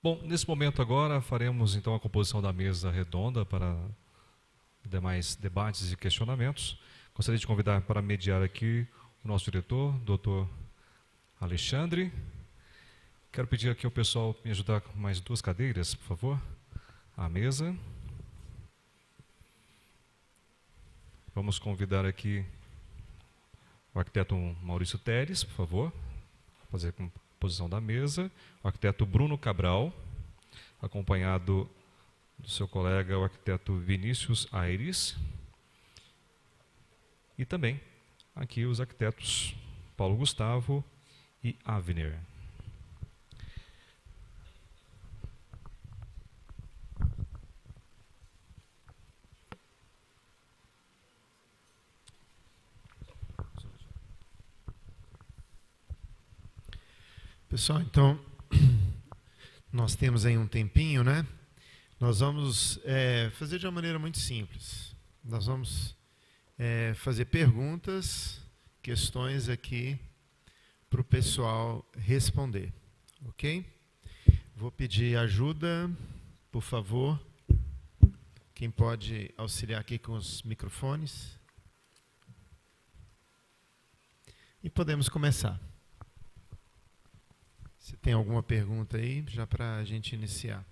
Bom, nesse momento agora faremos então a composição da mesa redonda para demais debates e questionamentos. Gostaria de convidar para mediar aqui o nosso diretor, doutor Alexandre. Quero pedir aqui ao pessoal me ajudar com mais 2 cadeiras, por favor, à mesa. Vamos convidar aqui o arquiteto Maurício Teres, por favor, fazer a composição da mesa. O arquiteto Bruno Cabral, acompanhado do seu colega, o arquiteto Vinícius Aires. E também aqui os arquitetos Paulo Gustavo e Avner. Pessoal, então, nós temos aí um tempinho, né? Nós vamos fazer de uma maneira muito simples. Nós vamos fazer perguntas, questões aqui para o pessoal responder, ok? Vou pedir ajuda, por favor. Quem pode auxiliar aqui com os microfones? E podemos começar. Se tem alguma pergunta aí, já para a gente iniciar.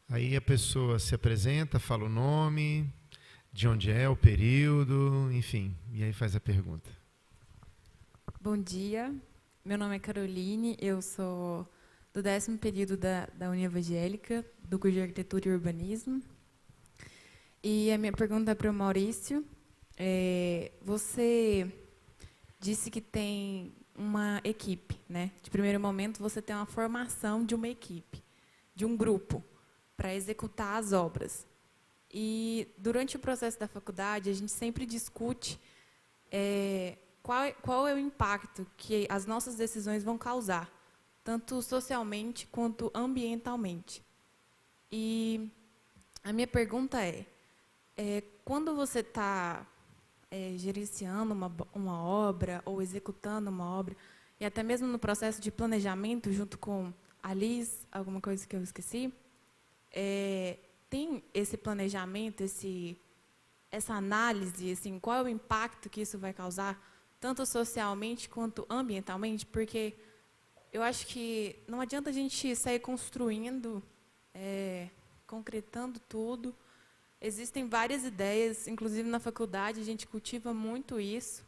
Aí a pessoa se apresenta, fala o nome, de onde é, o período, enfim, e aí faz a pergunta. Bom dia, meu nome é Caroline, eu sou do 10º período da União Evangélica, do curso de Arquitetura e Urbanismo. E a minha pergunta é para o Maurício. Você disse que tem uma equipe, né? De primeiro momento, você tem uma formação de uma equipe, de um grupo, para executar as obras. E, durante o processo da faculdade, a gente sempre discute qual é o impacto que as nossas decisões vão causar, tanto socialmente quanto ambientalmente. E a minha pergunta quando você está gerenciando uma obra ou executando uma obra, e até mesmo no processo de planejamento, junto com a Liz, alguma coisa que eu esqueci, tem esse planejamento, essa análise, assim, qual é o impacto que isso vai causar, tanto socialmente quanto ambientalmente? Porque eu acho que não adianta a gente sair construindo, concretando tudo. Existem várias ideias, inclusive na faculdade a gente cultiva muito isso,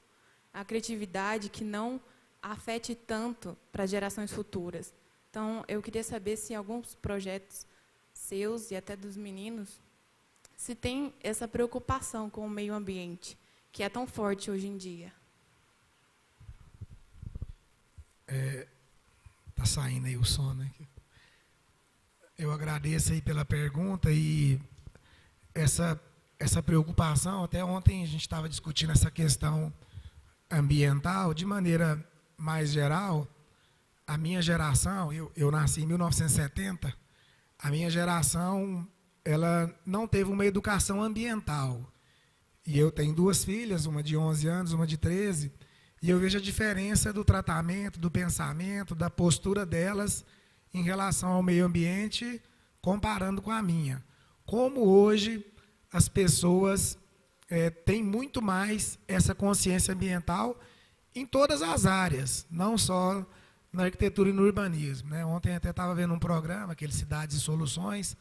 a criatividade que não afete tanto para gerações futuras. Então, eu queria saber se alguns projetos seus e até dos meninos, se tem essa preocupação com o meio ambiente, que é tão forte hoje em dia. Tá saindo aí o som, né? Eu agradeço aí pela pergunta e essa preocupação, até ontem a gente estava discutindo essa questão ambiental, de maneira mais geral. A minha geração, eu nasci em 1970, a minha geração, ela não teve uma educação ambiental. E eu tenho 2 filhas, uma de 11 anos, uma de 13, e eu vejo a diferença do tratamento, do pensamento, da postura delas em relação ao meio ambiente, comparando com a minha. Como hoje as pessoas têm muito mais essa consciência ambiental em todas as áreas, não só na arquitetura e no urbanismo, né? Ontem até estava vendo um programa, aquele Cidades e Soluções,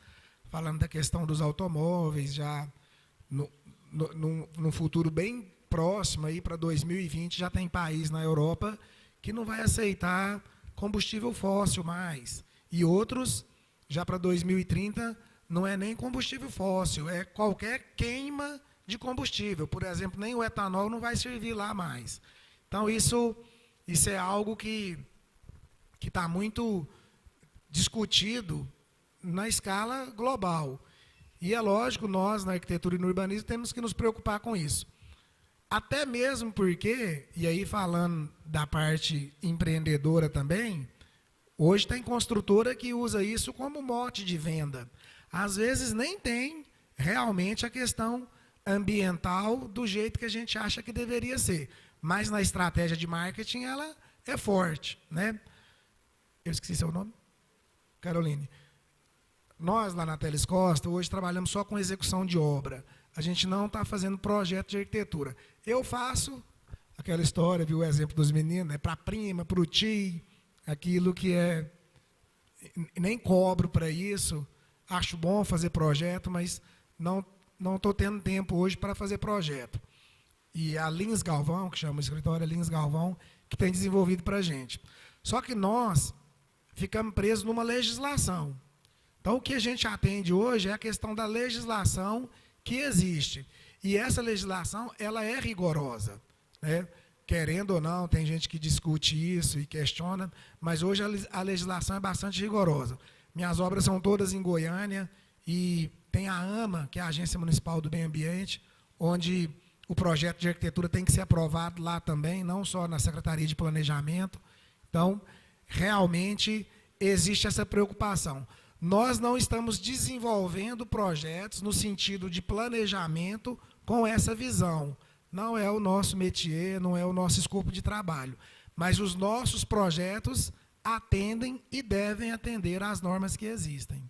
falando da questão dos automóveis, já no futuro bem próximo, aí para 2020, já tem país na Europa que não vai aceitar combustível fóssil mais. E outros, já para 2030, não é nem combustível fóssil, é qualquer queima de combustível. Por exemplo, nem o etanol não vai servir lá mais. Então, isso é algo que está muito discutido na escala global. E é lógico, nós, na arquitetura e no urbanismo, temos que nos preocupar com isso. Até mesmo porque, e aí falando da parte empreendedora também, hoje tem construtora que usa isso como mote de venda. Às vezes nem tem realmente a questão ambiental do jeito que a gente acha que deveria ser. Mas na estratégia de marketing ela é forte, né? Eu esqueci seu nome? Caroline. Nós lá na Teles Costa hoje trabalhamos só com execução de obra. A gente não está fazendo projeto de arquitetura. Eu faço aquela história, viu o exemplo dos meninos, né? Para a prima, para o tio, aquilo que é... Nem cobro para isso, acho bom fazer projeto, mas não estou tendo tempo hoje para fazer projeto. E a Lins Galvão, que chama o escritório Lins Galvão, que tem desenvolvido para a gente. Só que nós ficamos presos numa legislação. Então, o que a gente atende hoje é a questão da legislação que existe. E essa legislação, ela é rigorosa, né? Querendo ou não, tem gente que discute isso e questiona, mas hoje a legislação é bastante rigorosa. Minhas obras são todas em Goiânia e tem a AMA, que é a Agência Municipal do Meio Ambiente, onde o projeto de arquitetura tem que ser aprovado lá também, não só na Secretaria de Planejamento. Então, realmente, existe essa preocupação. Nós não estamos desenvolvendo projetos no sentido de planejamento com essa visão. Não é o nosso métier, não é o nosso escopo de trabalho. Mas os nossos projetos atendem e devem atender às normas que existem.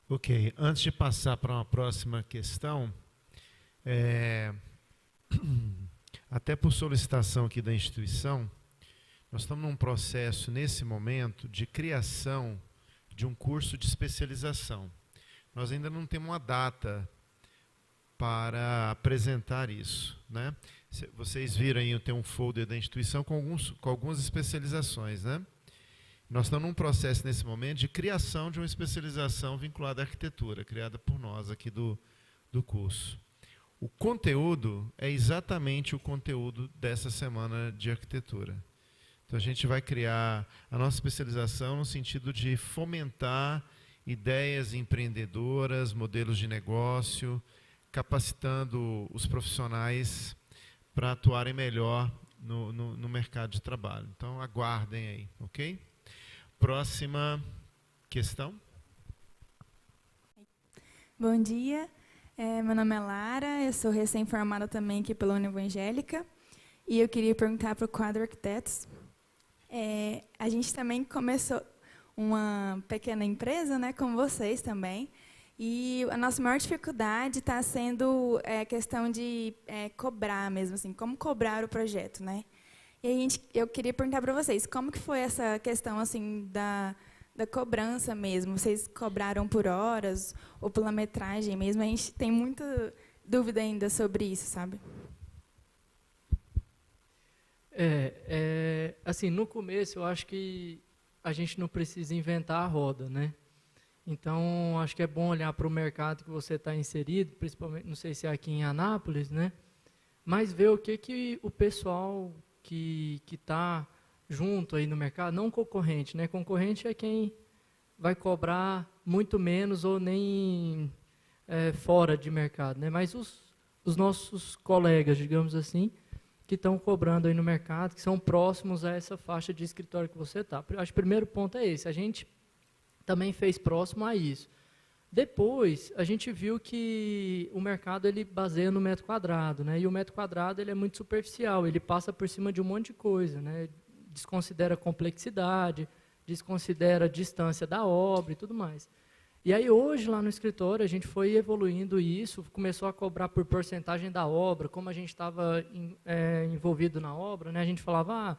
Ok, antes de passar para uma próxima questão, até por solicitação aqui da instituição, nós estamos num processo, nesse momento, de criação de um curso de especialização. Nós ainda não temos uma data para apresentar isso, né? Vocês viram aí, tem um folder da instituição com algumas especializações, né? Nós estamos num processo, nesse momento, de criação de uma especialização vinculada à arquitetura, criada por nós aqui do curso. O conteúdo é exatamente o conteúdo dessa semana de arquitetura. Então, a gente vai criar a nossa especialização no sentido de fomentar ideias empreendedoras, modelos de negócio, capacitando os profissionais para atuarem melhor no mercado de trabalho. Então, aguardem aí, ok? Próxima questão. Bom dia, meu nome é Lara, eu sou recém-formada também aqui pela União Evangélica e eu queria perguntar para o Quadro Arquitetos. A gente também começou uma pequena empresa, né, como vocês também, e a nossa maior dificuldade está sendo a questão de cobrar mesmo, assim, como cobrar o projeto, né? E aí eu queria perguntar para vocês, como que foi essa questão assim da cobrança mesmo? Vocês cobraram por horas ou pela metragem mesmo? A gente tem muita dúvida ainda sobre isso, sabe? Assim, no começo eu acho que a gente não precisa inventar a roda, né? Então, acho que é bom olhar para o mercado que você está inserido, principalmente, não sei se é aqui em Anápolis, né? Mas ver o que o pessoal que está junto aí no mercado, não concorrente, né? Concorrente é quem vai cobrar muito menos ou nem fora de mercado, né? Mas os nossos colegas, digamos assim, que estão cobrando aí no mercado, que são próximos a essa faixa de escritório que você está. Acho que o primeiro ponto é esse, a gente também fez próximo a isso. Depois, a gente viu que o mercado ele baseia no metro quadrado, né? E o metro quadrado ele é muito superficial, ele passa por cima de um monte de coisa, né? Desconsidera a complexidade, desconsidera a distância da obra e tudo mais. E aí hoje lá no escritório a gente foi evoluindo isso, começou a cobrar por porcentagem da obra, como a gente estava envolvido na obra, né? A gente falava,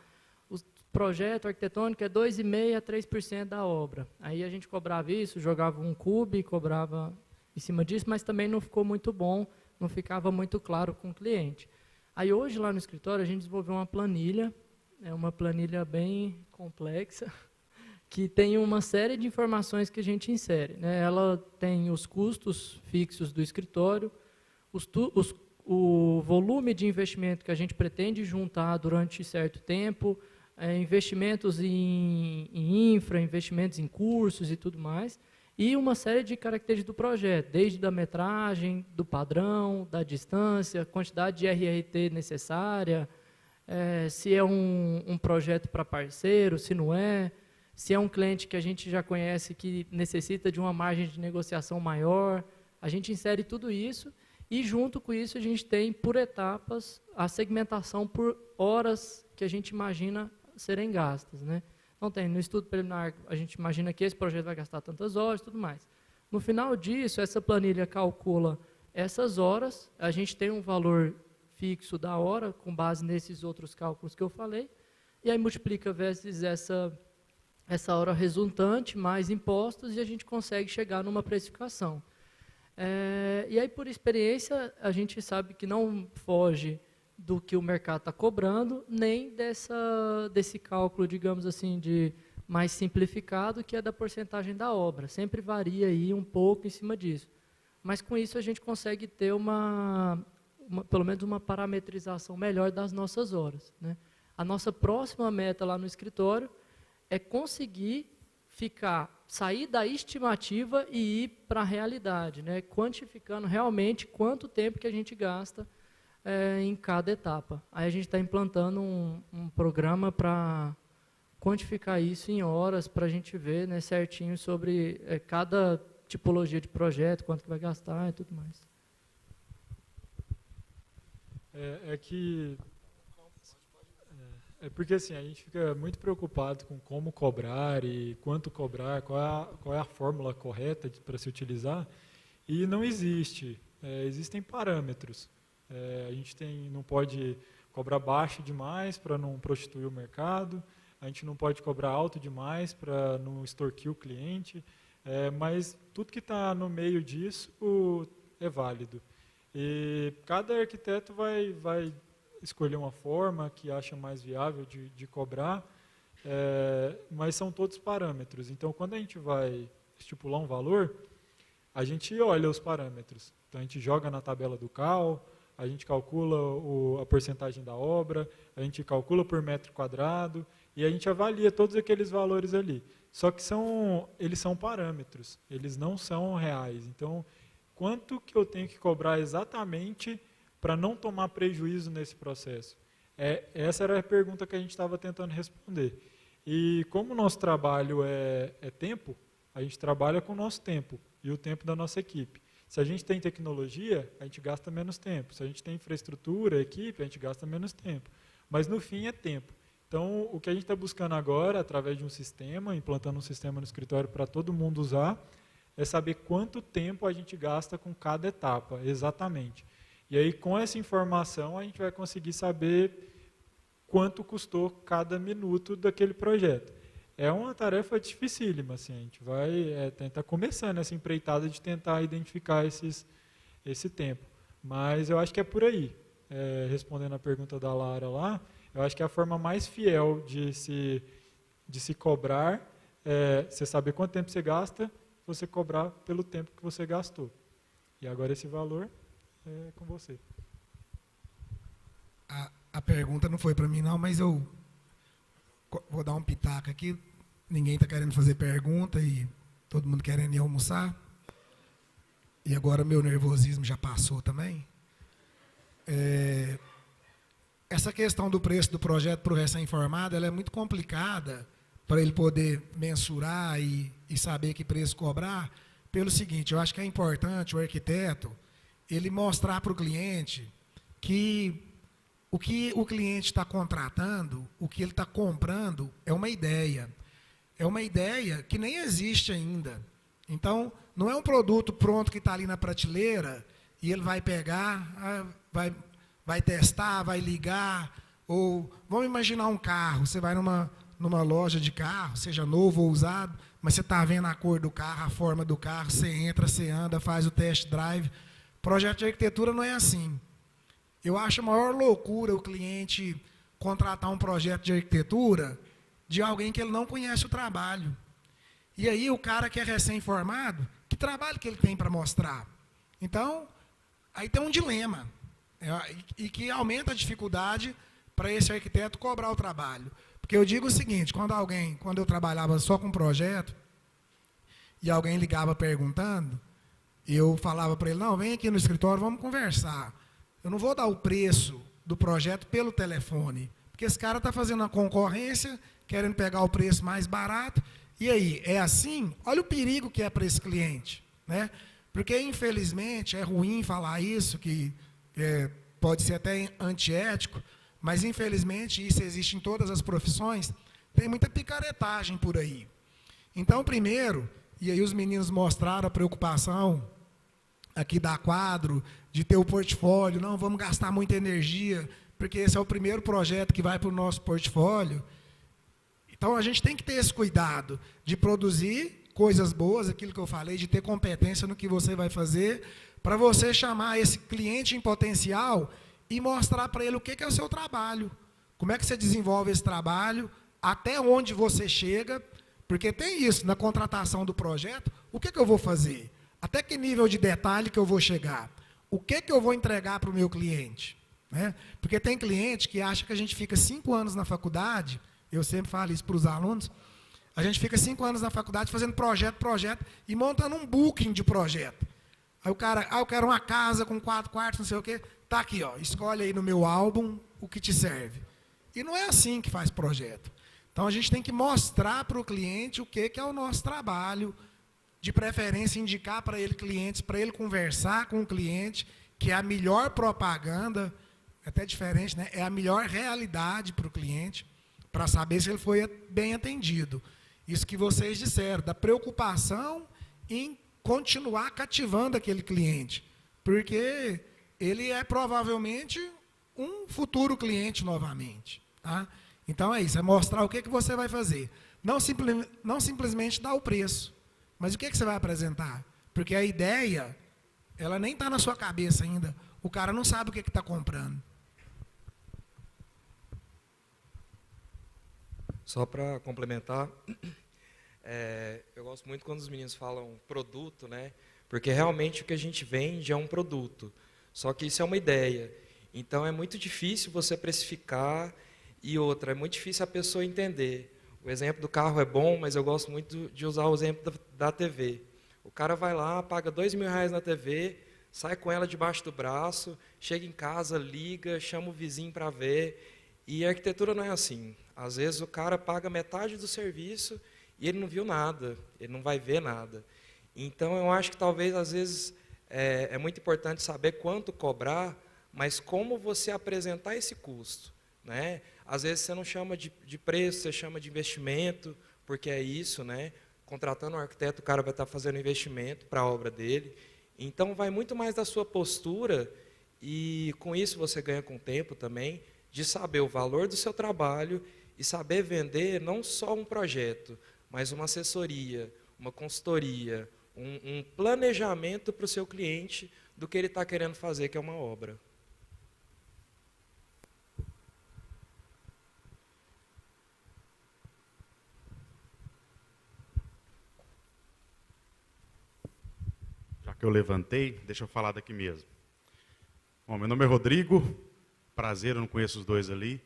o projeto arquitetônico é 2,5% a 3% da obra. Aí a gente cobrava isso, jogava um cube, cobrava em cima disso, mas também não ficou muito bom, não ficava muito claro com o cliente. Aí hoje lá no escritório a gente desenvolveu uma planilha, é uma planilha bem complexa, que tem uma série de informações que a gente insere, né? Ela tem os custos fixos do escritório, o volume de investimento que a gente pretende juntar durante certo tempo, investimentos em infra, investimentos em cursos e tudo mais, e uma série de características do projeto, desde a metragem, do padrão, da distância, quantidade de RRT necessária, se é um projeto para parceiro, se não é, se é um cliente que a gente já conhece que necessita de uma margem de negociação maior, A gente insere tudo isso e, junto com isso, a gente tem, por etapas, a segmentação por horas que a gente imagina serem gastas, né? Então, no estudo preliminar, a gente imagina que esse projeto vai gastar tantas horas e tudo mais. No final disso, essa planilha calcula essas horas, a gente tem um valor fixo da hora, com base nesses outros cálculos que eu falei, e aí multiplica vezes essa hora resultante, mais impostos, e a gente consegue chegar numa precificação. E aí, por experiência, a gente sabe que não foge do que o mercado está cobrando, nem desse cálculo, digamos assim, de mais simplificado, que é da porcentagem da obra. Sempre varia aí um pouco em cima disso. Mas, com isso, a gente consegue ter pelo menos uma parametrização melhor das nossas horas, né? A nossa próxima meta lá no escritório é conseguir sair da estimativa e ir para a realidade, né? Quantificando realmente quanto tempo que a gente gasta em cada etapa. Aí a gente está implantando um programa para quantificar isso em horas, para a gente ver, né, certinho sobre cada tipologia de projeto, quanto que vai gastar e tudo mais. Porque assim, a gente fica muito preocupado com como cobrar e quanto cobrar, qual é a fórmula correta para se utilizar, e não existe. Existem parâmetros. A gente não pode cobrar baixo demais para não prostituir o mercado, a gente não pode cobrar alto demais para não extorquir o cliente, mas tudo que está no meio disso é válido. E cada arquiteto vai escolher uma forma que acha mais viável de cobrar, mas são todos parâmetros. Então, quando a gente vai estipular um valor, a gente olha os parâmetros. Então, a gente joga na tabela do CAL, a gente calcula a porcentagem da obra, a gente calcula por metro quadrado, e a gente avalia todos aqueles valores ali. Só que eles são parâmetros, eles não são reais. Então, quanto que eu tenho que cobrar exatamente para não tomar prejuízo nesse processo? Essa era a pergunta que a gente estava tentando responder. E como o nosso trabalho é tempo, a gente trabalha com o nosso tempo e o tempo da nossa equipe. Se a gente tem tecnologia, a gente gasta menos tempo. Se a gente tem infraestrutura, equipe, a gente gasta menos tempo. Mas, no fim, é tempo. Então, o que a gente está buscando agora, através de um sistema, implantando um sistema no escritório para todo mundo usar, é saber quanto tempo a gente gasta com cada etapa, exatamente. E aí, com essa informação, a gente vai conseguir saber quanto custou cada minuto daquele projeto. É uma tarefa dificílima, assim, a gente vai tentar começando essa empreitada de tentar identificar esse tempo. Mas eu acho que é por aí. Respondendo a pergunta da Lara lá, eu acho que a forma mais fiel de se cobrar você saber quanto tempo você gasta, você cobrar pelo tempo que você gastou. E agora esse valor é com você. A pergunta não foi para mim, não, mas eu vou dar um pitaco aqui. Ninguém está querendo fazer pergunta e todo mundo querendo ir almoçar. E agora meu nervosismo já passou também. Essa questão do preço do projeto para o recém-formado, ela é muito complicada para ele poder mensurar e saber que preço cobrar. Pelo seguinte, eu acho que é importante o arquiteto ele mostrar para o cliente que o cliente está contratando, o que ele está comprando, é uma ideia. É uma ideia que nem existe ainda. Então, não é um produto pronto que está ali na prateleira e ele vai pegar, vai testar, vai ligar. Ou, vamos imaginar um carro, você vai numa loja de carro, seja novo ou usado, mas você está vendo a cor do carro, a forma do carro, você entra, você anda, faz o test drive. Projeto de arquitetura não é assim. Eu acho a maior loucura o cliente contratar um projeto de arquitetura de alguém que ele não conhece o trabalho. E aí o cara que é recém-formado, que trabalho que ele tem para mostrar? Então, aí tem um dilema, e que aumenta a dificuldade para esse arquiteto cobrar o trabalho. Porque eu digo o seguinte, quando eu trabalhava só com projeto, e alguém ligava perguntando, eu falava para ele, não, vem aqui no escritório, vamos conversar. Eu não vou dar o preço do projeto pelo telefone, porque esse cara está fazendo uma concorrência, querendo pegar o preço mais barato, e aí, é assim? Olha o perigo que é para esse cliente, né? Porque, infelizmente, é ruim falar isso, que pode ser até antiético, mas, infelizmente, isso existe em todas as profissões, tem muita picaretagem por aí. Então, primeiro, e aí os meninos mostraram a preocupação aqui da Quadro, de ter o portfólio, não, vamos gastar muita energia, porque esse é o primeiro projeto que vai para o nosso portfólio. Então, a gente tem que ter esse cuidado de produzir coisas boas, aquilo que eu falei, de ter competência no que você vai fazer, para você chamar esse cliente em potencial e mostrar para ele o que é o seu trabalho, como é que você desenvolve esse trabalho, até onde você chega, porque tem isso, na contratação do projeto, o que eu vou fazer? Até que nível de detalhe que eu vou chegar? O que eu vou entregar para o meu cliente? Né? Porque tem cliente que acha que a gente fica 5 anos na faculdade, eu sempre falo isso para os alunos, a gente fica 5 anos na faculdade fazendo projeto, e montando um booking de projeto. Aí o cara, eu quero uma casa com 4 quartos, não sei o quê, tá aqui, ó, escolhe aí no meu álbum o que te serve. E não é assim que faz projeto. Então, a gente tem que mostrar para o cliente o que é o nosso trabalho, de preferência indicar para ele clientes, para ele conversar com o cliente, que é a melhor propaganda, até diferente, né? É a melhor realidade para o cliente, para saber se ele foi bem atendido. Isso que vocês disseram, da preocupação em continuar cativando aquele cliente, porque ele é provavelmente um futuro cliente novamente. Tá? Então é isso, é mostrar o que você vai fazer. Não simplesmente dar o preço, mas o que você vai apresentar? Porque a ideia, ela nem está na sua cabeça ainda. O cara não sabe o que está comprando. Só para complementar, eu gosto muito quando os meninos falam produto, né? Porque realmente o que a gente vende é um produto, só que isso é uma ideia. Então é muito difícil você precificar, e outra, é muito difícil a pessoa entender. O exemplo do carro é bom, mas eu gosto muito de usar o exemplo da TV. O cara vai lá, paga R$2.000 na TV, sai com ela debaixo do braço, chega em casa, liga, chama o vizinho para ver. E a arquitetura não é assim. Às vezes o cara paga metade do serviço e ele não viu nada, ele não vai ver nada. Então eu acho que talvez às vezes é muito importante saber quanto cobrar, mas como você apresentar esse custo, né? Às vezes você não chama de preço, você chama de investimento, porque é isso, né? Contratando um arquiteto, o cara vai estar fazendo investimento para a obra dele. Então vai muito mais da sua postura, e com isso você ganha com o tempo também, de saber o valor do seu trabalho e saber vender não só um projeto, mas uma assessoria, uma consultoria, um planejamento para o seu cliente do que ele está querendo fazer, que é uma obra. Já que eu levantei, deixa eu falar daqui mesmo. Bom, meu nome é Rodrigo, prazer, eu não conheço os dois ali,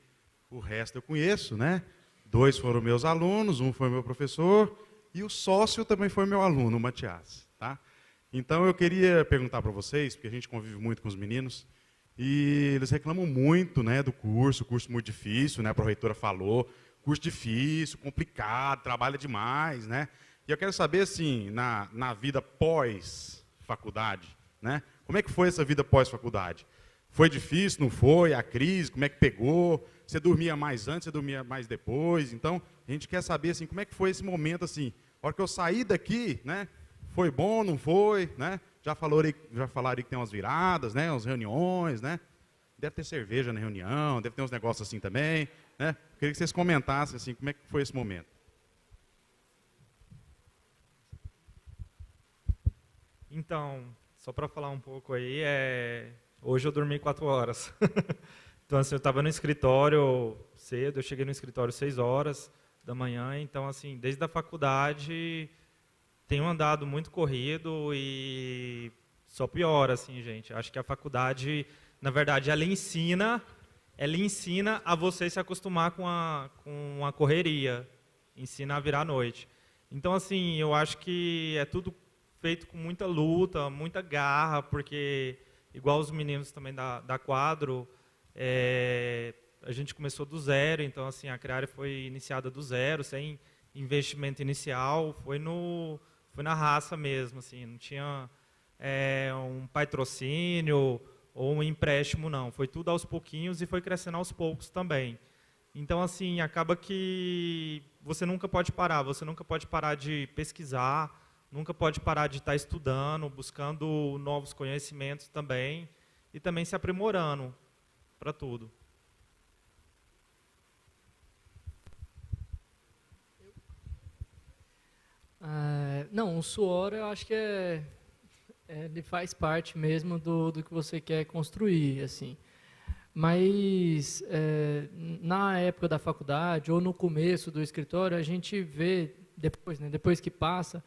o resto eu conheço, né? 2 foram meus alunos, 1 foi meu professor, e o sócio também foi meu aluno, o Matias, tá? Então eu queria perguntar para vocês, porque a gente convive muito com os meninos, e eles reclamam muito, né, do curso muito difícil, né, a pró-reitora falou, curso difícil, complicado, trabalha demais, né? E eu quero saber, assim, na vida pós-faculdade, né? Como é que foi essa vida pós-faculdade? Foi difícil, não foi? A crise, como é que pegou? Você dormia mais antes, você dormia mais depois? Então, a gente quer saber, assim, como é que foi esse momento, assim, a hora que eu saí daqui, né? Foi bom, não foi, né? Já falaram aí que tem umas viradas, né? Umas reuniões, né? Deve ter cerveja na reunião, deve ter uns negócios assim também, né? Queria que vocês comentassem, assim, como é que foi esse momento. Então, só para falar um pouco aí, hoje eu dormi 4 horas. Então, assim, eu estava no escritório cedo, eu cheguei no escritório 6 horas da manhã, então, assim, desde a faculdade tenho andado muito corrido e só piora, assim, gente. Acho que a faculdade, na verdade, ela ensina a você se acostumar com a correria, ensina a virar à noite. Então, assim, eu acho que é tudo feito com muita luta, muita garra, porque, igual os meninos também da Quadro, a gente começou do zero, então, assim, a Creare foi iniciada do zero, sem investimento inicial, foi na raça mesmo, assim, não um patrocínio ou um empréstimo, não. Foi tudo aos pouquinhos e foi crescendo aos poucos também. Então, assim, acaba que você nunca pode parar de pesquisar, nunca pode parar de estar estudando, buscando novos conhecimentos também e também se aprimorando para tudo. Não, o suor eu acho que ele faz parte mesmo do que você quer construir, assim. Mas na época da faculdade ou no começo do escritório, a gente vê, depois que passa,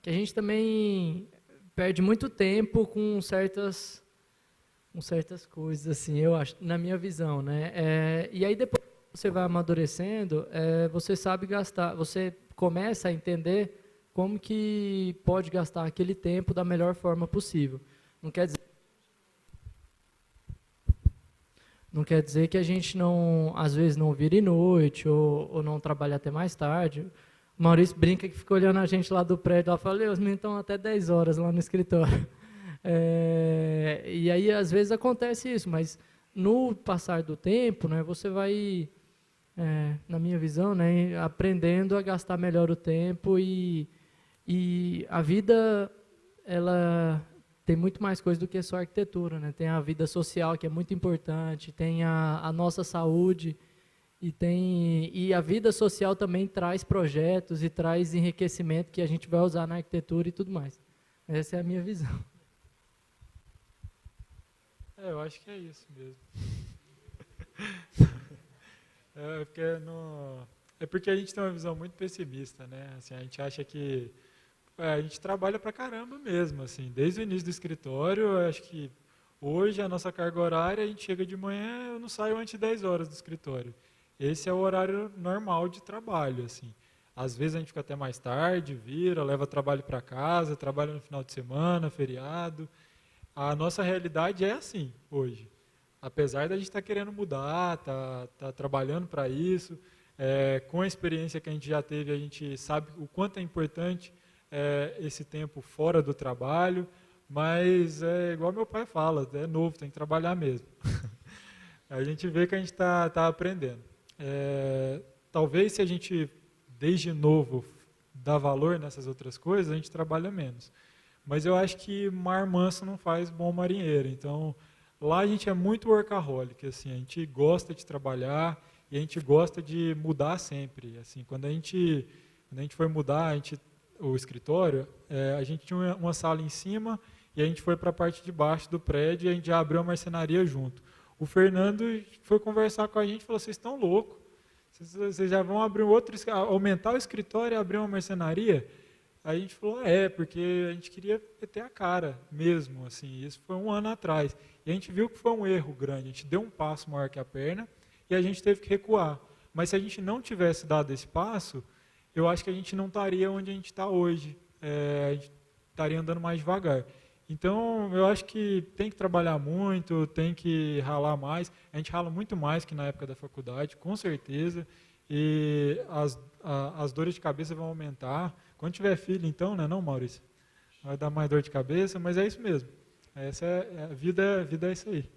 que a gente também perde muito tempo com certas coisas, assim, eu acho, na minha visão, né? E aí depois que você vai amadurecendo, você sabe gastar, você começa a entender como que pode gastar aquele tempo da melhor forma possível. Não quer dizer que a gente não, às vezes, não vire noite ou não trabalhe até mais tarde. O Maurício brinca que fica olhando a gente lá do prédio, lá fala, os meninos estão até 10 horas lá no escritório. E aí, às vezes, acontece isso, mas no passar do tempo, né, você vai, na minha visão, né, aprendendo a gastar melhor o tempo e a vida, ela tem muito mais coisa do que só arquitetura, né? Tem a vida social, que é muito importante, tem a nossa saúde, e a vida social também traz projetos e traz enriquecimento que a gente vai usar na arquitetura e tudo mais. Essa é a minha visão. Eu acho que é isso mesmo. Porque a gente tem uma visão muito pessimista, né? Assim, a gente acha que a gente trabalha pra caramba mesmo, assim, desde o início do escritório. Eu acho que hoje a nossa carga horária, a gente chega de manhã, eu não saio antes de 10 horas do escritório. Esse é o horário normal de trabalho, assim. Às vezes a gente fica até mais tarde, leva trabalho para casa, trabalha no final de semana, feriado. A nossa realidade é assim hoje. Apesar da gente estar querendo mudar, tá trabalhando para isso, com a experiência que a gente já teve, a gente sabe o quanto é importante esse tempo fora do trabalho, mas é igual meu pai fala, é novo, tem que trabalhar mesmo. A gente vê que a gente está aprendendo. Talvez se a gente, desde novo, dá valor nessas outras coisas, a gente trabalha menos. Mas eu acho que mar manso não faz bom marinheiro. Então, lá a gente é muito workaholic, assim, a gente gosta de trabalhar e a gente gosta de mudar sempre. Assim, quando a gente foi mudar o escritório, a gente tinha uma sala em cima e a gente foi para a parte de baixo do prédio e a gente já abriu a marcenaria junto. O Fernando foi conversar com a gente e falou, vocês estão loucos, vocês já vão abrir aumentar o escritório e abrir uma marcenaria? Aí a gente falou, porque a gente queria meter a cara mesmo, assim, isso foi 1 ano atrás. E a gente viu que foi um erro grande, a gente deu um passo maior que a perna e a gente teve que recuar. Mas se a gente não tivesse dado esse passo, eu acho que a gente não estaria onde a gente está hoje, a gente estaria andando mais devagar. Então, eu acho que tem que trabalhar muito, tem que ralar mais. A gente rala muito mais que na época da faculdade, com certeza. E as dores de cabeça vão aumentar. Quando tiver filho, então, né, não, Maurício? Vai dar mais dor de cabeça, mas é isso mesmo. Essa a vida é isso aí.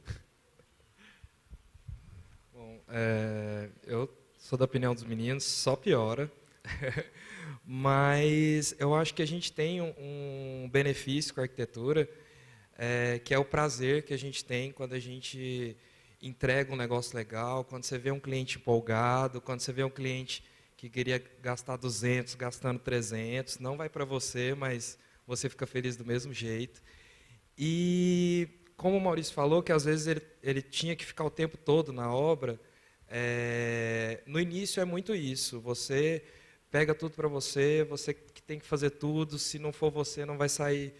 Bom, eu sou da opinião dos meninos, só piora. Mas eu acho que a gente tem um benefício com a arquitetura, que é o prazer que a gente tem quando a gente entrega um negócio legal, quando você vê um cliente empolgado, quando você vê um cliente que queria gastar 200, gastando 300, não vai para você, mas você fica feliz do mesmo jeito. E como o Maurício falou, que às vezes ele tinha que ficar o tempo todo na obra, no início é muito isso, você pega tudo para você que tem que fazer tudo, se não for você não vai sair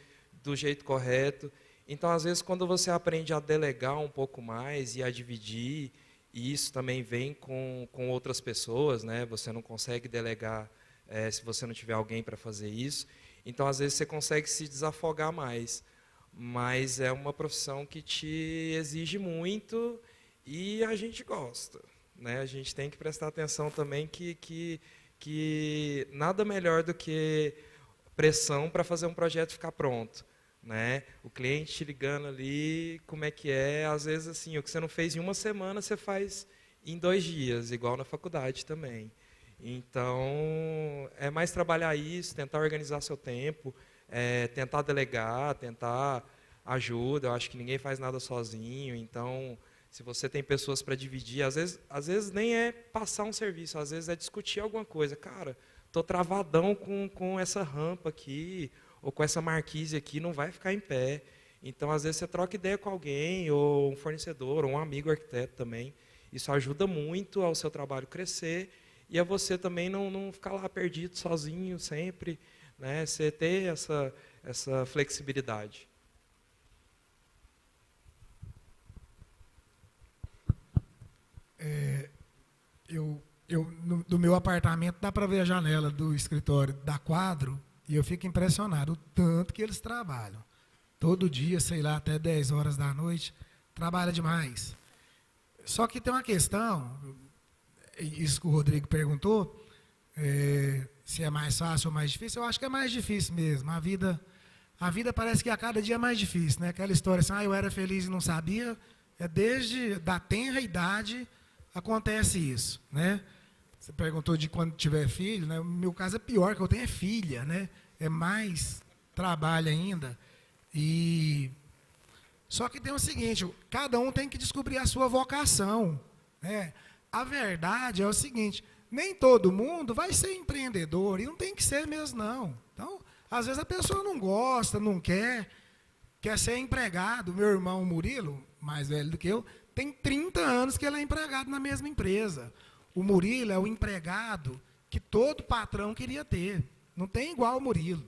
do jeito correto. Então, às vezes, quando você aprende a delegar um pouco mais e a dividir, e isso também vem com outras pessoas, né? Você não consegue delegar se você não tiver alguém para fazer isso. Então, às vezes, você consegue se desafogar mais. Mas é uma profissão que te exige muito e a gente gosta, né? A gente tem que prestar atenção também que nada melhor do que pressão para fazer um projeto ficar pronto. né? O cliente te ligando ali, como é que é? Às vezes, assim, o que você não fez em uma semana, você faz em 2 dias, igual na faculdade também. Então, é mais trabalhar isso, tentar organizar seu tempo, tentar delegar, tentar ajuda. Eu acho que ninguém faz nada sozinho, então, se você tem pessoas para dividir, às vezes nem é passar um serviço, às vezes é discutir alguma coisa. Cara, estou travadão com essa rampa aqui, ou com essa marquise aqui, não vai ficar em pé. Então, às vezes, você troca ideia com alguém, ou um fornecedor, ou um amigo arquiteto também. Isso ajuda muito ao seu trabalho crescer e a você também não ficar lá perdido, sozinho, sempre, né? Você ter essa flexibilidade. Do meu apartamento dá para ver a janela do escritório da Quadro e eu fico impressionado o tanto que eles trabalham. Todo dia, sei lá, até 10 horas da noite, trabalha demais. Só que tem uma questão, isso que o Rodrigo perguntou, se é mais fácil ou mais difícil. Eu acho que é mais difícil mesmo. A vida parece que a cada dia é mais difícil, né? Aquela história assim, eu era feliz e não sabia. Desde da tenra idade acontece isso, né? Você perguntou de quando tiver filho, né? O meu caso é pior, que eu tenho filha, né? É mais trabalho ainda. Só que tem o seguinte, cada um tem que descobrir a sua vocação, né? A verdade é o seguinte, nem todo mundo vai ser empreendedor, e não tem que ser mesmo, não. Então, às vezes a pessoa não gosta, não quer ser empregado. Meu irmão Murilo, mais velho do que eu, tem 30 anos que ele é empregado na mesma empresa. O Murilo é o empregado que todo patrão queria ter. Não tem igual o Murilo.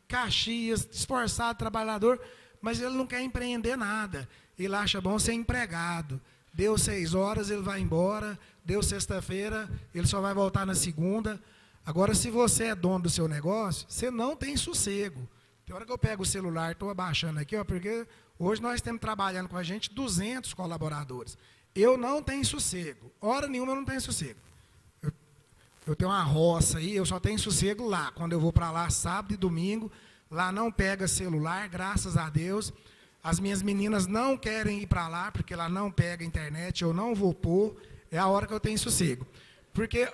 Caxias, esforçado, trabalhador, mas ele não quer empreender nada. Ele acha bom ser empregado. Deu 6 horas, ele vai embora. Deu sexta-feira, ele só vai voltar na segunda. Agora, se você é dono do seu negócio, você não tem sossego. Tem hora que eu pego o celular, estou abaixando aqui, porque hoje nós temos trabalhando com a gente 200 colaboradores. Eu não tenho sossego. Hora nenhuma eu não tenho sossego. Eu tenho uma roça aí, eu só tenho sossego lá. Quando eu vou para lá sábado e domingo, lá não pega celular, graças a Deus. As minhas meninas não querem ir para lá, porque lá não pega internet, eu não vou pôr. É a hora que eu tenho sossego. Porque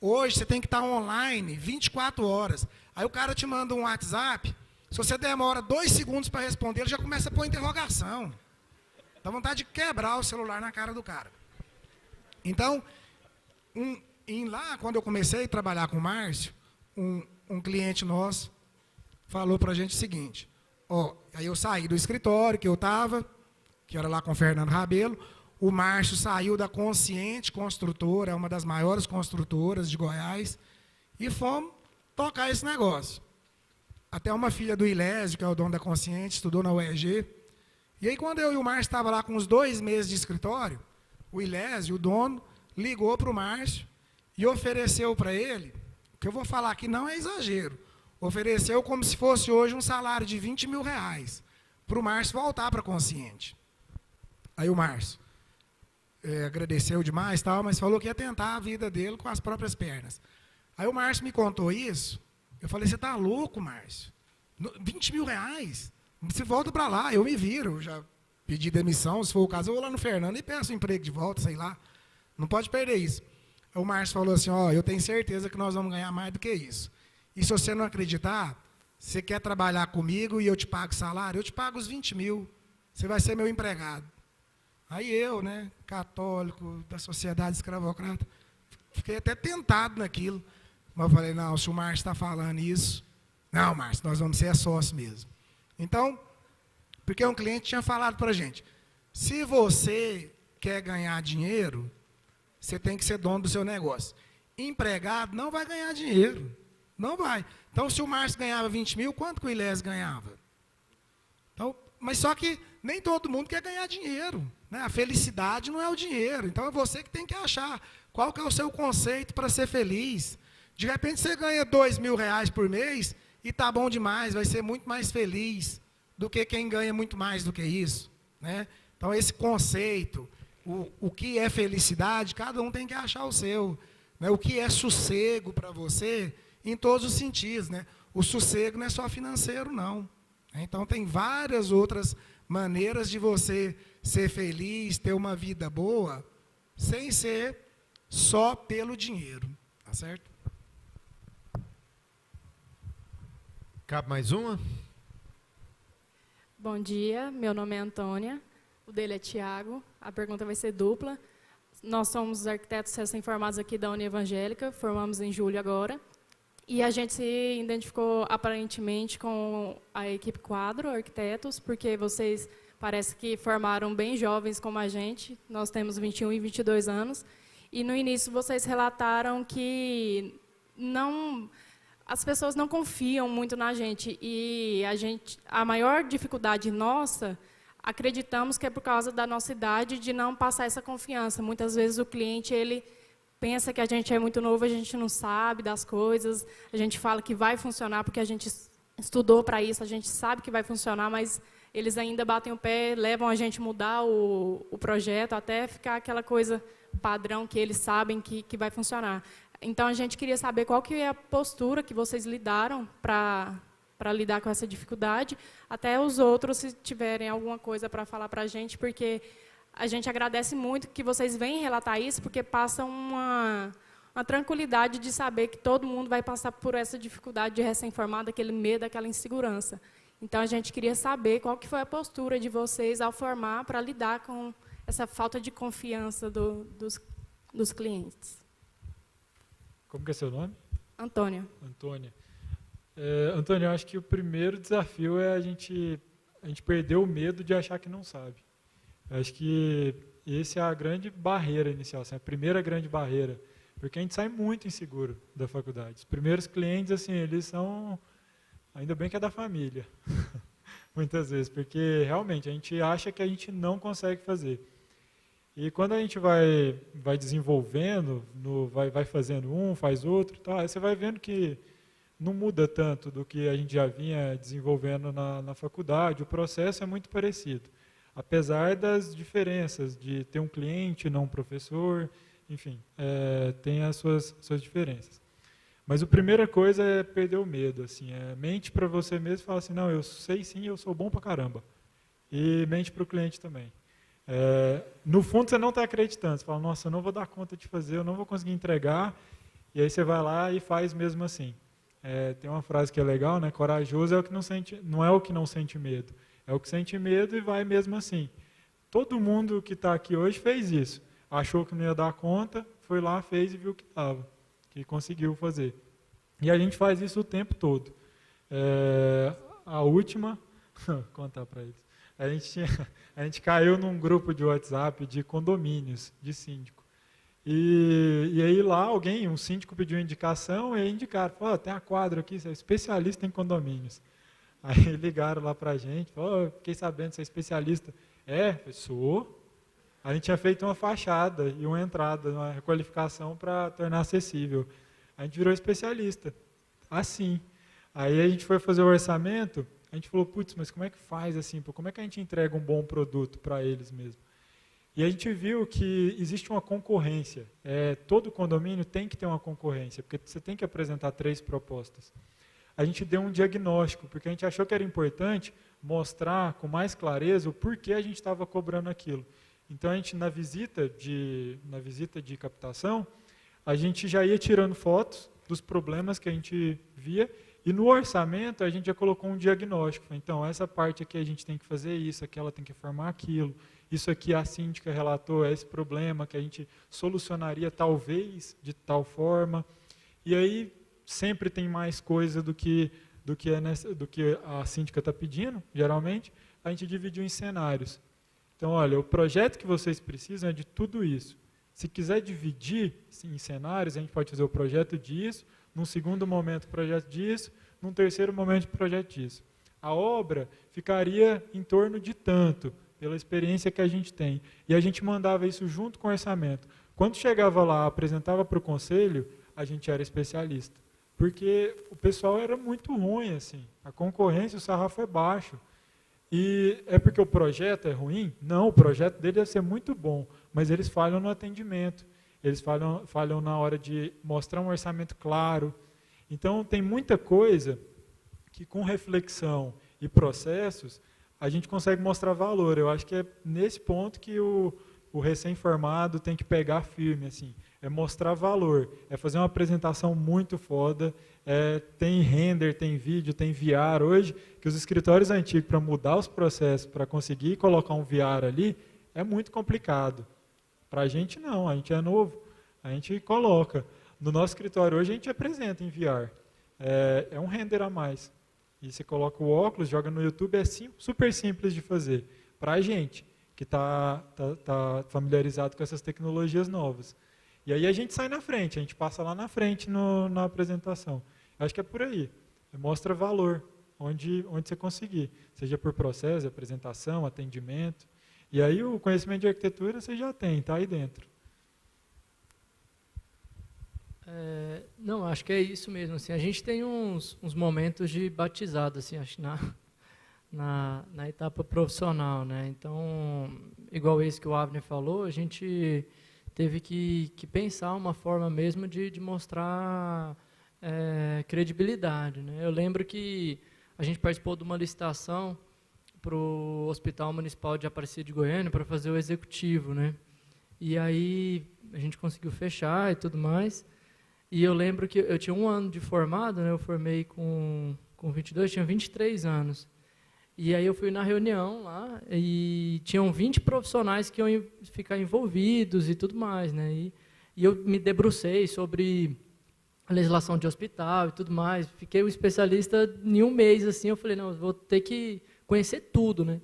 hoje você tem que estar online 24 horas. Aí o cara te manda um WhatsApp, se você demora 2 segundos para responder, ele já começa a pôr interrogação. Dá vontade de quebrar o celular na cara do cara. Então, lá, quando eu comecei a trabalhar com o Márcio, um cliente nosso falou para a gente o seguinte, aí eu saí do escritório que eu estava, que era lá com o Fernando Rabelo, o Márcio saiu da Consciente Construtora, uma das maiores construtoras de Goiás, e fomos tocar esse negócio. Até uma filha do Ilésio, que é o dono da Consciente, estudou na UEG. E aí, quando eu e o Márcio estavam lá com uns 2 meses de escritório, o Ilésio, o dono, ligou para o Márcio e ofereceu para ele, o que eu vou falar aqui não é exagero, ofereceu como se fosse hoje um salário de R$20 mil para o Márcio voltar para a Consciente. Aí o Márcio agradeceu demais, mas falou que ia tentar a vida dele com as próprias pernas. Aí o Márcio me contou isso, eu falei, você está louco, Márcio? R$20 mil? Você volta para lá, eu me viro, eu já pedi demissão, se for o caso, eu vou lá no Fernando e peço um emprego de volta, sei lá. Não pode perder isso. Aí o Márcio falou assim, eu tenho certeza que nós vamos ganhar mais do que isso. E se você não acreditar, você quer trabalhar comigo e eu te pago salário? Eu te pago os 20 mil, você vai ser meu empregado. Aí eu, né, católico, da sociedade escravocrata, fiquei até tentado naquilo. Mas eu falei, não, se o Márcio está falando isso, não, Márcio, nós vamos ser sócios mesmo. Então, porque um cliente tinha falado para a gente, se você quer ganhar dinheiro, você tem que ser dono do seu negócio. Empregado não vai ganhar dinheiro, não vai. Então, se o Márcio ganhava 20 mil, quanto que o Ilésio ganhava? Então, mas só que nem todo mundo quer ganhar dinheiro, né? A felicidade não é o dinheiro, então é você que tem que achar qual que é o seu conceito para ser feliz. De repente você ganha R$2 mil por mês e está bom demais, vai ser muito mais feliz do que quem ganha muito mais do que isso, né? Então esse conceito, o que é felicidade, cada um tem que achar o seu, né? O que é sossego para você, em todos os sentidos, né? O sossego não é só financeiro, não, Então, tem várias outras maneiras de você ser feliz, ter uma vida boa, sem ser só pelo dinheiro. Tá certo? Cabe mais uma? Bom dia, meu nome é Antônia, o dele é Tiago, a pergunta vai ser dupla. Nós somos arquitetos recém-formados aqui da Uni Evangélica, formamos em julho agora, e a gente se identificou aparentemente com a equipe Quadro Arquitetos, porque vocês parece que formaram bem jovens como a gente, nós temos 21 e 22 anos, e no início vocês relataram que as pessoas não confiam muito na gente, e a maior dificuldade nossa, acreditamos que é por causa da nossa idade de não passar essa confiança. Muitas vezes o cliente ele pensa que a gente é muito novo, a gente não sabe das coisas, a gente fala que vai funcionar porque a gente estudou para isso, a gente sabe que vai funcionar, mas eles ainda batem o pé, levam a gente a mudar o projeto até ficar aquela coisa padrão que eles sabem que vai funcionar. Então, a gente queria saber qual que é a postura que vocês lidaram para lidar com essa dificuldade, até os outros, se tiverem alguma coisa para falar para a gente, porque a gente agradece muito que vocês venham relatar isso, porque passa uma tranquilidade de saber que todo mundo vai passar por essa dificuldade de recém-formado, aquele medo, aquela insegurança. Então, a gente queria saber qual que foi a postura de vocês ao formar para lidar com essa falta de confiança dos clientes. Como que é seu nome? Antônia. Antônia. Antônia, eu acho que o primeiro desafio é a gente perder o medo de achar que não sabe. Eu acho que essa é a grande barreira inicial, assim, a primeira grande barreira, porque a gente sai muito inseguro da faculdade. Os primeiros clientes, assim, eles são, ainda bem que é da família, muitas vezes, porque realmente a gente acha que a gente não consegue fazer. E quando a gente vai desenvolvendo, vai fazendo um, faz outro, tá, aí você vai vendo que não muda tanto do que a gente já vinha desenvolvendo na faculdade, o processo é muito parecido, apesar das diferenças de ter um cliente, não um professor, enfim, tem as suas diferenças. Mas a primeira coisa é perder o medo, assim, mente para você mesmo e fala assim, não, eu sei sim, eu sou bom pra caramba. E mente para o cliente também. No fundo, você não está acreditando, você fala, nossa, eu não vou dar conta de fazer, eu não vou conseguir entregar, e aí você vai lá e faz mesmo assim. Tem uma frase que é legal, né? Corajoso é o que não é o que não sente medo, é o que sente medo e vai mesmo assim. Todo mundo que está aqui hoje fez isso. Achou que não ia dar conta, foi lá, fez e viu que estava, que conseguiu fazer. E a gente faz isso o tempo todo. A última, vou contar para eles. A gente caiu num grupo de WhatsApp de condomínios, de síndico. E aí lá um síndico pediu indicação e aí indicaram, tem a Quadro aqui, você é especialista em condomínios. Aí ligaram lá para a gente, fiquei sabendo que você é especialista. Eu sou. A gente tinha feito uma fachada e uma entrada, uma requalificação para tornar acessível. A gente virou especialista, assim. Aí a gente foi fazer o orçamento, a gente falou, putz, mas como é que faz assim? Como é que a gente entrega um bom produto para eles mesmo? E a gente viu que existe uma concorrência. Todo condomínio tem que ter uma concorrência, porque você tem que apresentar 3 propostas. A gente deu um diagnóstico, porque a gente achou que era importante mostrar com mais clareza o porquê a gente estava cobrando aquilo. Então, a gente, na visita de captação, a gente já ia tirando fotos dos problemas que a gente via, e no orçamento a gente já colocou um diagnóstico. Então, essa parte aqui a gente tem que fazer isso, aquela tem que formar aquilo, isso aqui a síndica relatou esse problema que a gente solucionaria talvez de tal forma. E aí sempre tem mais coisa do que a síndica está pedindo, geralmente, a gente dividiu em cenários. Então, olha, o projeto que vocês precisam é de tudo isso. Se quiser dividir em cenários, a gente pode fazer o projeto disso, num segundo momento o projeto disso, num terceiro momento o projeto disso. A obra ficaria em torno de tanto, pela experiência que a gente tem. E a gente mandava isso junto com o orçamento. Quando chegava lá, apresentava para o conselho, a gente era especialista. Porque o pessoal era muito ruim, assim. A concorrência, o sarrafo é baixo. E é porque o projeto é ruim? Não, o projeto dele deve ser muito bom, mas eles falham no atendimento, eles falham na hora de mostrar um orçamento claro. Então, tem muita coisa que, com reflexão e processos, a gente consegue mostrar valor. Eu acho que é nesse ponto que o recém-formado tem que pegar firme, assim, é mostrar valor, é fazer uma apresentação muito foda, tem render, tem vídeo, tem VR hoje, que os escritórios antigos, para mudar os processos, para conseguir colocar um VR ali, é muito complicado. Para a gente não, a gente é novo, a gente coloca. No nosso escritório hoje a gente apresenta em VR, é um render a mais. E você coloca o óculos, joga no YouTube, é super simples de fazer, para a gente que está familiarizado com essas tecnologias novas. E aí a gente sai na frente, a gente passa lá na frente na apresentação. Acho que é por aí, mostra valor, onde você conseguir, seja por processo, apresentação, atendimento. E aí o conhecimento de arquitetura você já tem, está aí dentro. Não, acho que é isso mesmo. Assim, a gente tem uns momentos de batizado, assim, acho, na etapa profissional, né? Então, igual esse que o Avner falou, a gente teve que pensar uma forma mesmo de mostrar credibilidade, né? Eu lembro que a gente participou de uma licitação para o Hospital Municipal de Aparecida de Goiânia para fazer o executivo, né? E aí a gente conseguiu fechar e tudo mais. E eu lembro que eu tinha 1 ano de formado, né? Eu formei com 22, tinha 23 anos. E aí eu fui na reunião lá e tinham 20 profissionais que iam ficar envolvidos e tudo mais, né? E eu me debrucei sobre a legislação de hospital e tudo mais. Fiquei um especialista em 1 mês, assim. Eu falei, não, eu vou ter que conhecer tudo, né?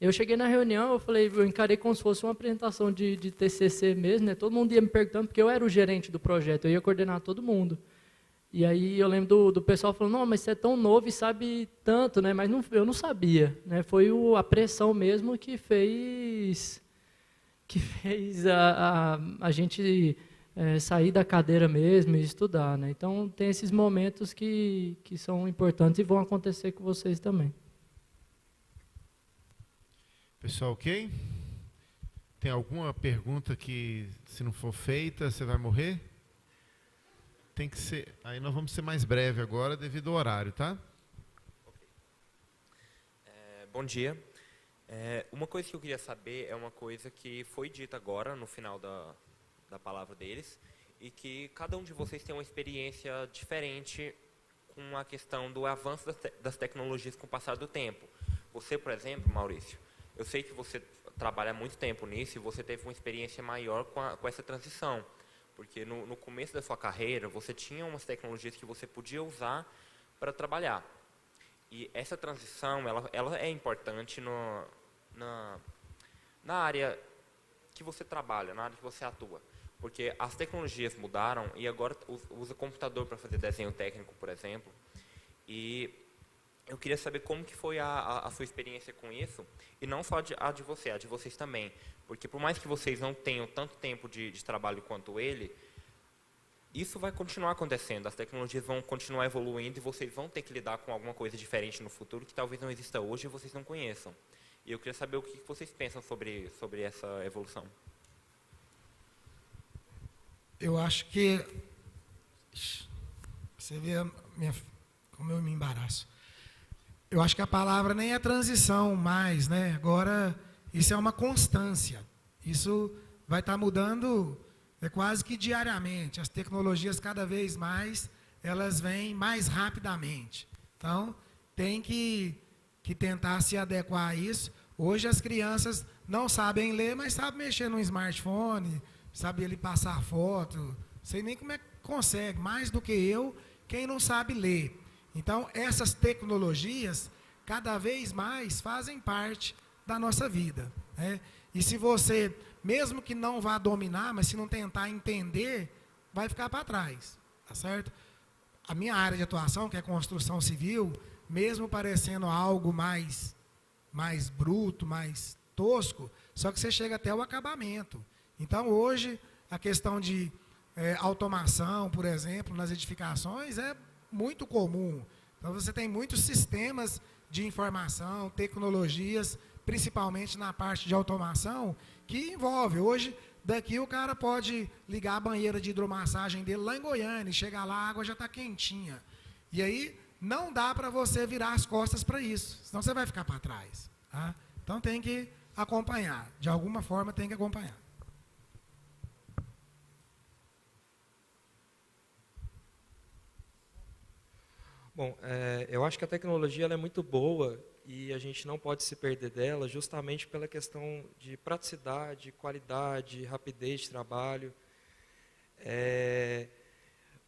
Eu cheguei na reunião, eu encarei como se fosse uma apresentação de TCC mesmo, né? Todo mundo ia me perguntando, porque eu era o gerente do projeto, eu ia coordenar todo mundo. E aí eu lembro do pessoal falando, não, mas você é tão novo e sabe tanto, né? Mas eu não sabia, né? Foi a pressão mesmo que fez a gente sair da cadeira mesmo e estudar, né? Então tem esses momentos que são importantes e vão acontecer com vocês também. Pessoal, ok? Tem alguma pergunta que, se não for feita, você vai morrer? Tem que ser. Aí nós vamos ser mais breve agora, devido ao horário, tá? Bom dia. Uma coisa que eu queria saber é uma coisa que foi dita agora, no final da palavra deles, e que cada um de vocês tem uma experiência diferente com a questão do avanço das tecnologias com o passar do tempo. Você, por exemplo, Maurício, eu sei que você trabalha há muito tempo nisso e você teve uma experiência maior com essa transição, porque no começo da sua carreira você tinha umas tecnologias que você podia usar para trabalhar. E essa transição ela é importante na área que você trabalha, na área que você atua, porque as tecnologias mudaram e agora usa computador para fazer desenho técnico, por exemplo, e eu queria saber como que foi a sua experiência com isso, e não só a de você, a de vocês também. Porque por mais que vocês não tenham tanto tempo de trabalho quanto ele, isso vai continuar acontecendo, as tecnologias vão continuar evoluindo e vocês vão ter que lidar com alguma coisa diferente no futuro que talvez não exista hoje e vocês não conheçam. E eu queria saber o que vocês pensam sobre essa evolução. Eu acho que... Você vê como eu me embaraço. Eu acho que a palavra nem é transição mais, né? Agora, isso é uma constância. Isso vai estar mudando quase que diariamente. As tecnologias, cada vez mais, elas vêm mais rapidamente. Então, tem que tentar se adequar a isso. Hoje, as crianças não sabem ler, mas sabem mexer no smartphone, sabem ele passar foto. Não sei nem como é que consegue, mais do que eu, quem não sabe ler. Então, essas tecnologias, cada vez mais, fazem parte da nossa vida, né? E se você, mesmo que não vá dominar, mas se não tentar entender, vai ficar para trás, tá certo? A minha área de atuação, que é construção civil, mesmo parecendo algo mais bruto, mais tosco, só que você chega até o acabamento. Então, hoje, a questão de automação, por exemplo, nas edificações, é muito comum. Então, você tem muitos sistemas de informação, tecnologias, principalmente na parte de automação, que envolve. Hoje, daqui o cara pode ligar a banheira de hidromassagem dele lá em Goiânia, e chegar lá, a água já está quentinha. E aí, não dá para você virar as costas para isso, senão você vai ficar para trás. Tá? Então tem que acompanhar, de alguma forma tem que acompanhar. Bom, eu acho que a tecnologia ela é muito boa e a gente não pode se perder dela justamente pela questão de praticidade, qualidade, rapidez de trabalho.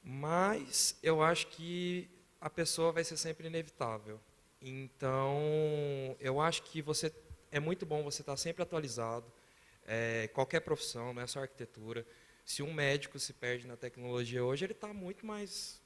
Mas eu acho que a pessoa vai ser sempre inevitável. Então, eu acho que é muito bom você estar sempre atualizado. Qualquer profissão, não é só arquitetura. Se um médico se perde na tecnologia hoje, ele está muito mais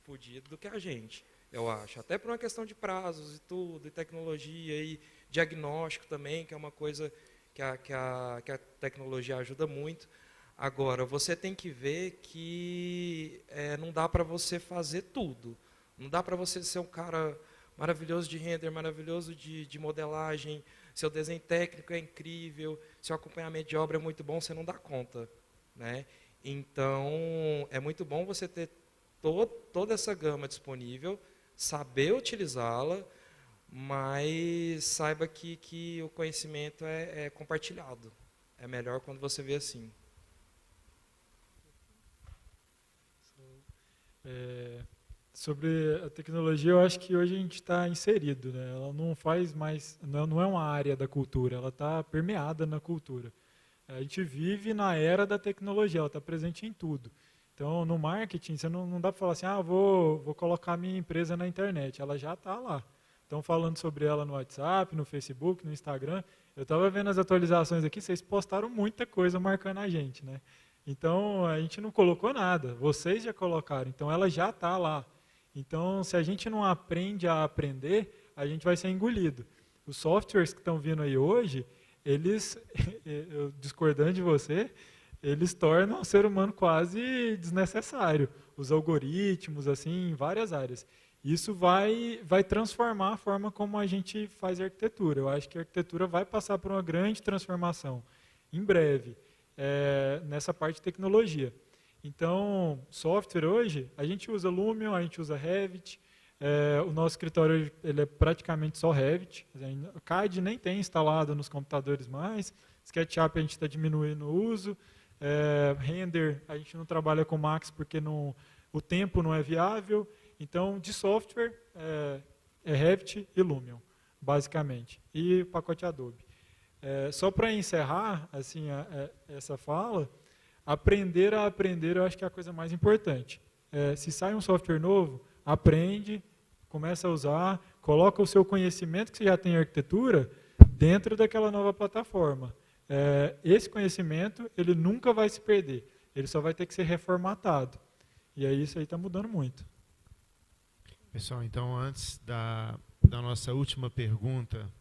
fodido do que a gente, eu acho. Até por uma questão de prazos e tudo, e tecnologia, e diagnóstico também, que é uma coisa que a tecnologia ajuda muito. Agora, você tem que ver que não dá para você fazer tudo. Não dá para você ser um cara maravilhoso de render, maravilhoso de modelagem, seu desenho técnico é incrível, seu acompanhamento de obra é muito bom, você não dá conta, né? Então, é muito bom você ter toda essa gama disponível, saber utilizá-la, mas saiba que o conhecimento é compartilhado. É melhor quando você vê assim. Sobre a tecnologia, eu acho que hoje a gente está inserido, né? Ela não faz mais, não é uma área da cultura, ela está permeada na cultura. A gente vive na era da tecnologia, ela está presente em tudo. Então, no marketing, você não dá para falar assim, vou colocar minha empresa na internet. Ela já está lá. Estão falando sobre ela no WhatsApp, no Facebook, no Instagram. Eu estava vendo as atualizações aqui, vocês postaram muita coisa marcando a gente, né? Então, a gente não colocou nada. Vocês já colocaram. Então, ela já está lá. Então, se a gente não aprende a aprender, a gente vai ser engolido. Os softwares que estão vindo aí hoje, eles, eu discordando de você, eles tornam o ser humano quase desnecessário. Os algoritmos, assim, em várias áreas. Isso vai transformar a forma como a gente faz arquitetura. Eu acho que a arquitetura vai passar por uma grande transformação, em breve, nessa parte de tecnologia. Então, software hoje, a gente usa Lumion, a gente usa Revit. O nosso escritório ele é praticamente só Revit. O CAD nem tem instalado nos computadores mais. SketchUp a gente está diminuindo o uso. Render, a gente não trabalha com Max porque o tempo não é viável. Então, de software, é Revit e Lumion, basicamente. E o pacote Adobe. Só para encerrar assim, essa fala, aprender a aprender eu acho que é a coisa mais importante. Se sai um software novo, aprende, começa a usar, coloca o seu conhecimento que você já tem em arquitetura dentro daquela nova plataforma. Esse conhecimento ele nunca vai se perder, ele só vai ter que ser reformatado. E aí isso aí está mudando muito. Pessoal, então antes da nossa última pergunta,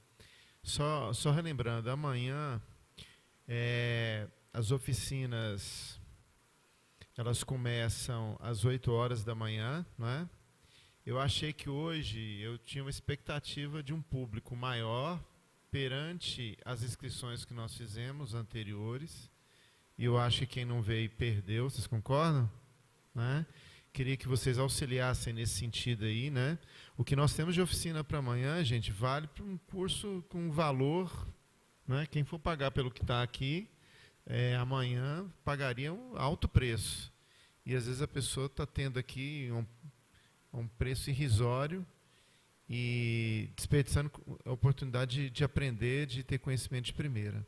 só relembrando, amanhã as oficinas elas começam às 8 horas da manhã, não é? Eu achei que hoje eu tinha uma expectativa de um público maior perante as inscrições que nós fizemos anteriores, e eu acho que quem não veio perdeu, vocês concordam? Né? Queria que vocês auxiliassem nesse sentido aí, né? O que nós temos de oficina para amanhã, gente, vale para um curso com valor, né? Quem for pagar pelo que está aqui, amanhã pagaria um alto preço. E às vezes a pessoa está tendo aqui um preço irrisório e desperdiçando a oportunidade de aprender, de ter conhecimento de primeira.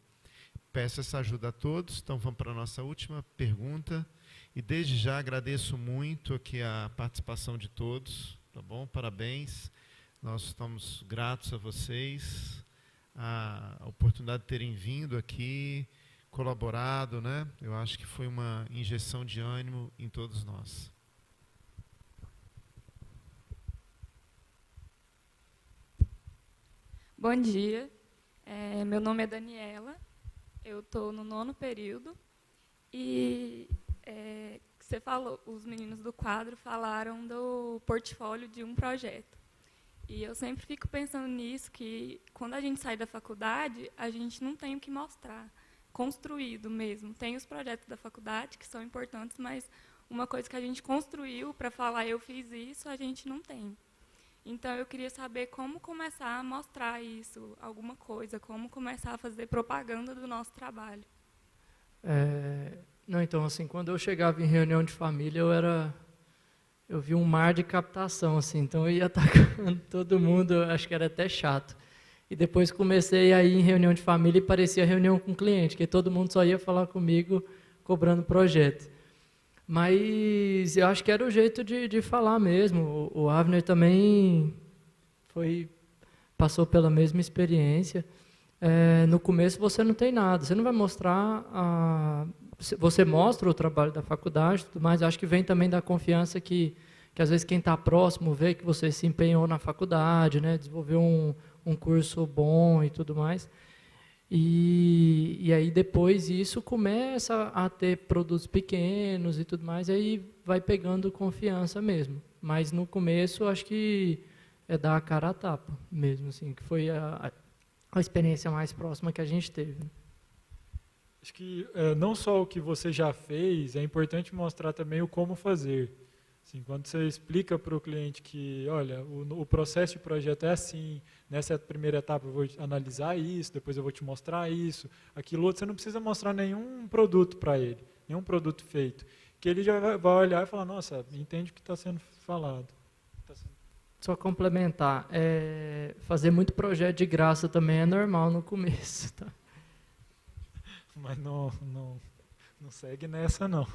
Peço essa ajuda a todos. Então vamos para a nossa última pergunta. E desde já agradeço muito aqui a participação de todos, tá bom? Parabéns. Nós estamos gratos a vocês, a oportunidade de terem vindo aqui, colaborado, né? Eu acho que foi uma injeção de ânimo em todos nós. Bom dia, meu nome é Daniela, eu estou no 9º período e você falou, os meninos do quadro falaram do portfólio de um projeto. E eu sempre fico pensando nisso, que quando a gente sai da faculdade, a gente não tem o que mostrar, construído mesmo. Tem os projetos da faculdade, que são importantes, mas uma coisa que a gente construiu para falar eu fiz isso, a gente não tem. Então, eu queria saber como começar a mostrar isso, alguma coisa, como começar a fazer propaganda do nosso trabalho. Não, então, assim, quando eu chegava em reunião de família, eu vi um mar de captação, assim, então eu ia atacando todo mundo, eu acho que era até chato. E depois comecei a ir em reunião de família e parecia reunião com cliente, que todo mundo só ia falar comigo cobrando projeto. Mas eu acho que era o jeito de falar mesmo. O Avner também passou pela mesma experiência. No começo você não tem nada, você não vai mostrar, você mostra o trabalho da faculdade, tudo mais. Eu acho que vem também da confiança que às vezes quem está próximo vê que você se empenhou na faculdade, né, desenvolveu um curso bom e tudo mais. E aí depois isso começa a ter produtos pequenos e tudo mais, e aí vai pegando confiança mesmo. Mas no começo acho que é dar a cara a tapa mesmo, assim, que foi a experiência mais próxima que a gente teve. Acho que não só o que você já fez, é importante mostrar também o como fazer. Assim, quando você explica para o cliente que, olha, o processo de projeto é assim, nessa primeira etapa eu vou analisar isso, depois eu vou te mostrar isso, aquilo outro, você não precisa mostrar nenhum produto para ele, nenhum produto feito, que ele já vai olhar e falar, nossa, entende o que está sendo falado. Só complementar, fazer muito projeto de graça também é normal no começo, tá? Mas não segue nessa, não.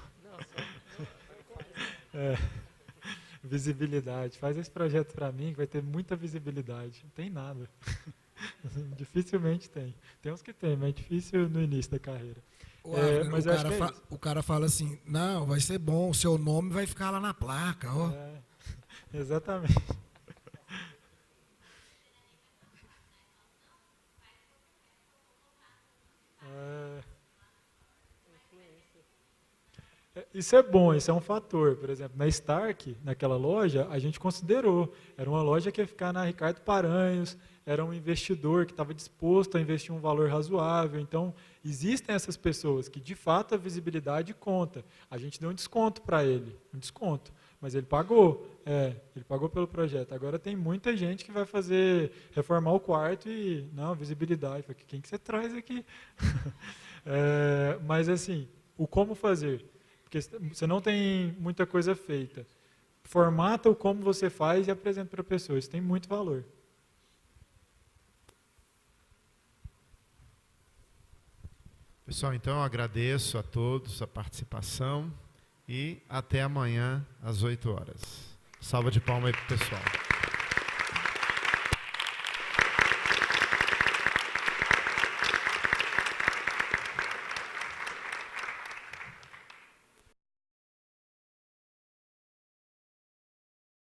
Visibilidade. Faz esse projeto para mim que vai ter muita visibilidade. Não tem nada. Dificilmente tem. Tem uns que tem, mas é difícil no início da carreira. Mas o cara fala assim, não, vai ser bom, o seu nome vai ficar lá na placa. Ó. Exatamente. Isso é bom, isso é um fator. Por exemplo, na Stark, naquela loja, a gente considerou. Era uma loja que ia ficar na Ricardo Paranhos, era um investidor que estava disposto a investir um valor razoável. Então, existem essas pessoas que, de fato, a visibilidade conta. A gente deu um desconto para ele, mas ele pagou. Ele pagou pelo projeto. Agora tem muita gente que vai reformar o quarto e, não, visibilidade. Quem que você traz aqui? Mas, assim, o como fazer? Porque você não tem muita coisa feita. Formata o como você faz e apresenta para a pessoa. Isso tem muito valor. Pessoal, então eu agradeço a todos a participação e até amanhã às 8 horas. Salva de palmas aí para o pessoal.